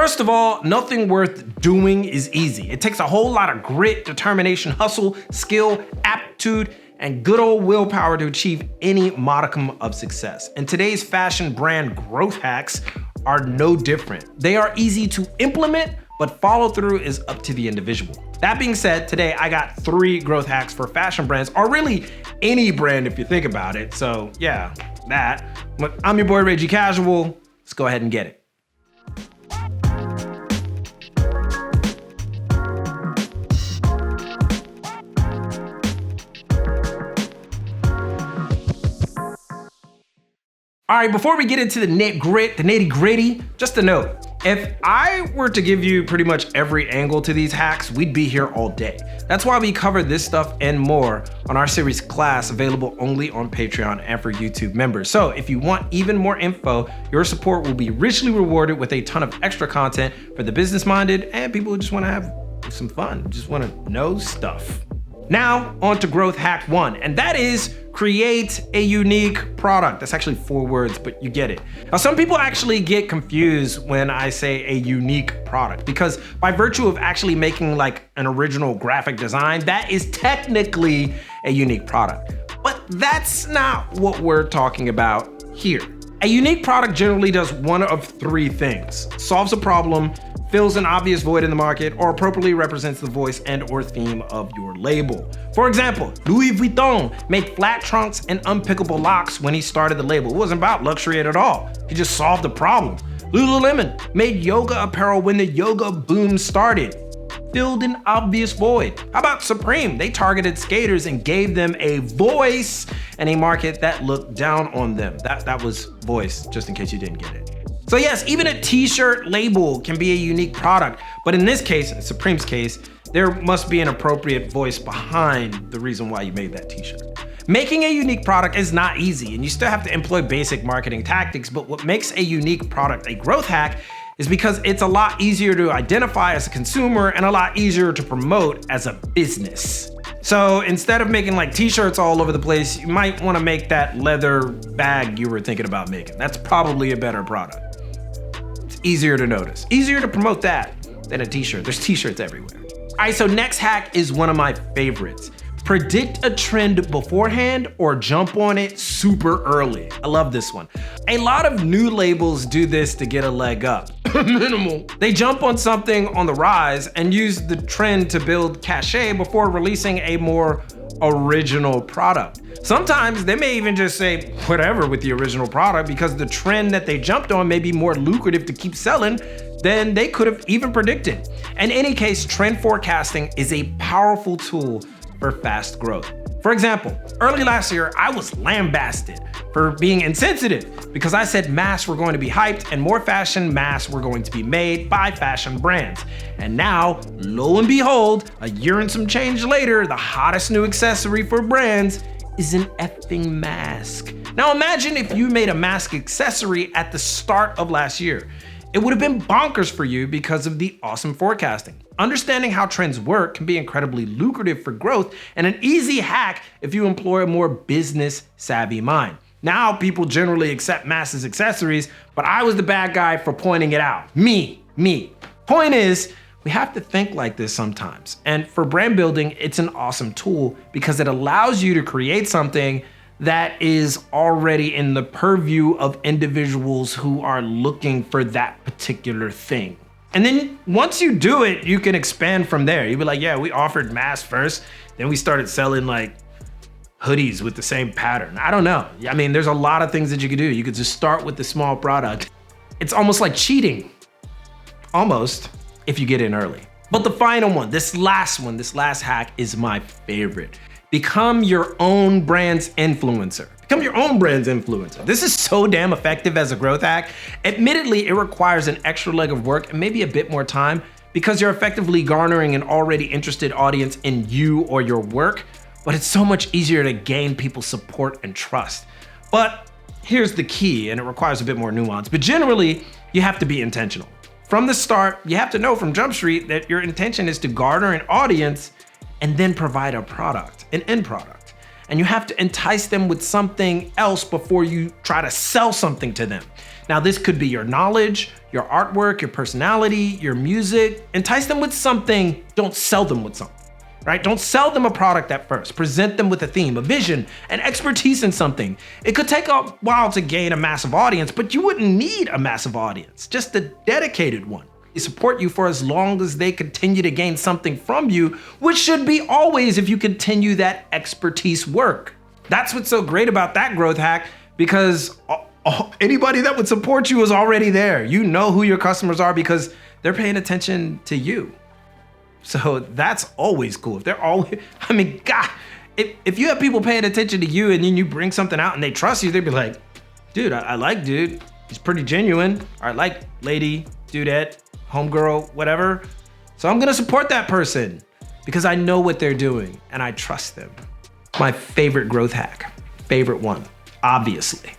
First of all, nothing worth doing is easy. It takes a whole lot of grit, determination, hustle, skill, aptitude, and good old willpower to achieve any modicum of success. And today's fashion brand growth hacks are no different. They are easy to implement, but follow through is up to the individual. That being said, today I got 3 growth hacks for fashion brands, or really any brand if you think about it. So yeah, that. But I'm your boy Reggie Casual. Let's go ahead and get it. All right, before we get into the nitty gritty, just a note. If I were to give you pretty much every angle to these hacks, we'd be here all day. That's why we cover this stuff and more on our series class, available only on Patreon and for YouTube members. So if you want even more info, your support will be richly rewarded with a ton of extra content for the business-minded and people who just want to have some fun, just want to know stuff. Now, on to growth hack 1, and that is create a unique product. That's actually 4 words, but you get it. Now, some people actually get confused when I say a unique product, because by virtue of actually making like an original graphic design, that is technically a unique product. But that's not what we're talking about here. A unique product generally does one of 3 things: solves a problem, fills an obvious void in the market, or appropriately represents the voice and or theme of your label. For example, Louis Vuitton made flat trunks and unpickable locks when he started the label. It wasn't about luxury at all. He just solved the problem. Lululemon made yoga apparel when the yoga boom started. Filled an obvious void. How about Supreme? They targeted skaters and gave them a voice in a market that looked down on them. That was voice, just in case you didn't get it. So yes, even a t-shirt label can be a unique product, but in this case, in Supreme's case, there must be an appropriate voice behind the reason why you made that t-shirt. Making a unique product is not easy, and you still have to employ basic marketing tactics, but what makes a unique product a growth hack is because it's a lot easier to identify as a consumer and a lot easier to promote as a business. So instead of making like t-shirts all over the place, you might want to make that leather bag you were thinking about making. That's probably a better product. Easier to notice, easier to promote that than a t-shirt. There's t-shirts everywhere. All right, so next hack is one of my favorites. Predict a trend beforehand or jump on it super early. I love this one. A lot of new labels do this to get a leg up. Minimal. They jump on something on the rise and use the trend to build cachet before releasing a more original product. Sometimes they may even just say whatever with the original product because the trend that they jumped on may be more lucrative to keep selling than they could have even predicted. In any case, trend forecasting is a powerful tool for fast growth. For example, early last year, I was lambasted for being insensitive because I said masks were going to be hyped and more fashion masks were going to be made by fashion brands. And now, lo and behold, a year and some change later, the hottest new accessory for brands is an effing mask. Now imagine if you made a mask accessory at the start of last year. It would have been bonkers for you because of the awesome forecasting. Understanding how trends work can be incredibly lucrative for growth and an easy hack if you employ a more business savvy mind. Now people generally accept masks as accessories, but I was the bad guy for pointing it out. Me. Point is, we have to think like this sometimes. And for brand building, it's an awesome tool because it allows you to create something that is already in the purview of individuals who are looking for that particular thing. And then once you do it, you can expand from there. You'd be like, yeah, we offered masks first, then we started selling like hoodies with the same pattern. I don't know. I mean, there's a lot of things that you could do. You could just start with the small product. It's almost like cheating, almost, if you get in early. But the final one, this last hack is my favorite. Become your own brand's influencer. Become your own brand's influencer. This is so damn effective as a growth hack. Admittedly, it requires an extra leg of work and maybe a bit more time because you're effectively garnering an already interested audience in you or your work, but it's so much easier to gain people's support and trust. But here's the key, and it requires a bit more nuance, but generally, you have to be intentional. From the start, you have to know from Jump Street that your intention is to garner an audience and then provide a product, an end product. and you have to entice them with something else before you try to sell something to them. Now, this could be your knowledge, your artwork, your personality, your music. Entice them with something, don't sell them with something, right? Don't sell them a product at first. Present them with a theme, a vision, an expertise in something. It could take a while to gain a massive audience, but you wouldn't need a massive audience, just a dedicated one. They support you for as long as they continue to gain something from you, which should be always if you continue that expertise work. That's what's so great about that growth hack, because anybody that would support you is already there. You know who your customers are because they're paying attention to you. So that's always cool. If they're always, I mean, God, if you have people paying attention to you and then you bring something out and they trust you, they'd be like, dude, I like dude. He's pretty genuine. Or I like lady, dudette, homegirl, whatever. So I'm gonna support that person because I know what they're doing and I trust them. My favorite growth hack, favorite one, obviously.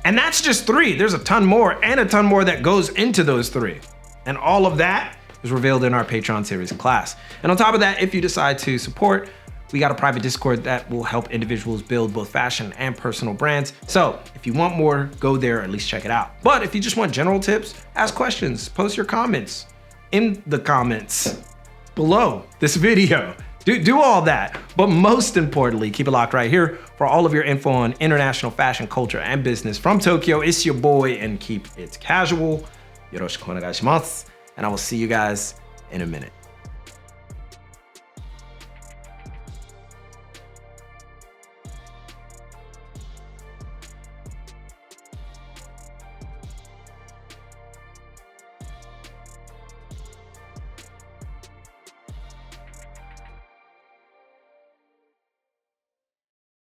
And that's just 3. There's a ton more and a ton more that goes into those 3. And all of that is revealed in our Patreon series class. And on top of that, if you decide to support, we got a private Discord that will help individuals build both fashion and personal brands. So if you want more, go there, at least check it out. But if you just want general tips, ask questions, post your comments in the comments below this video. Do all that. But most importantly, keep it locked right here for all of your info on international fashion, culture, and business from Tokyo. It's your boy, and keep it casual. Yoroshiku onegai shimasu. And I will see you guys in a minute.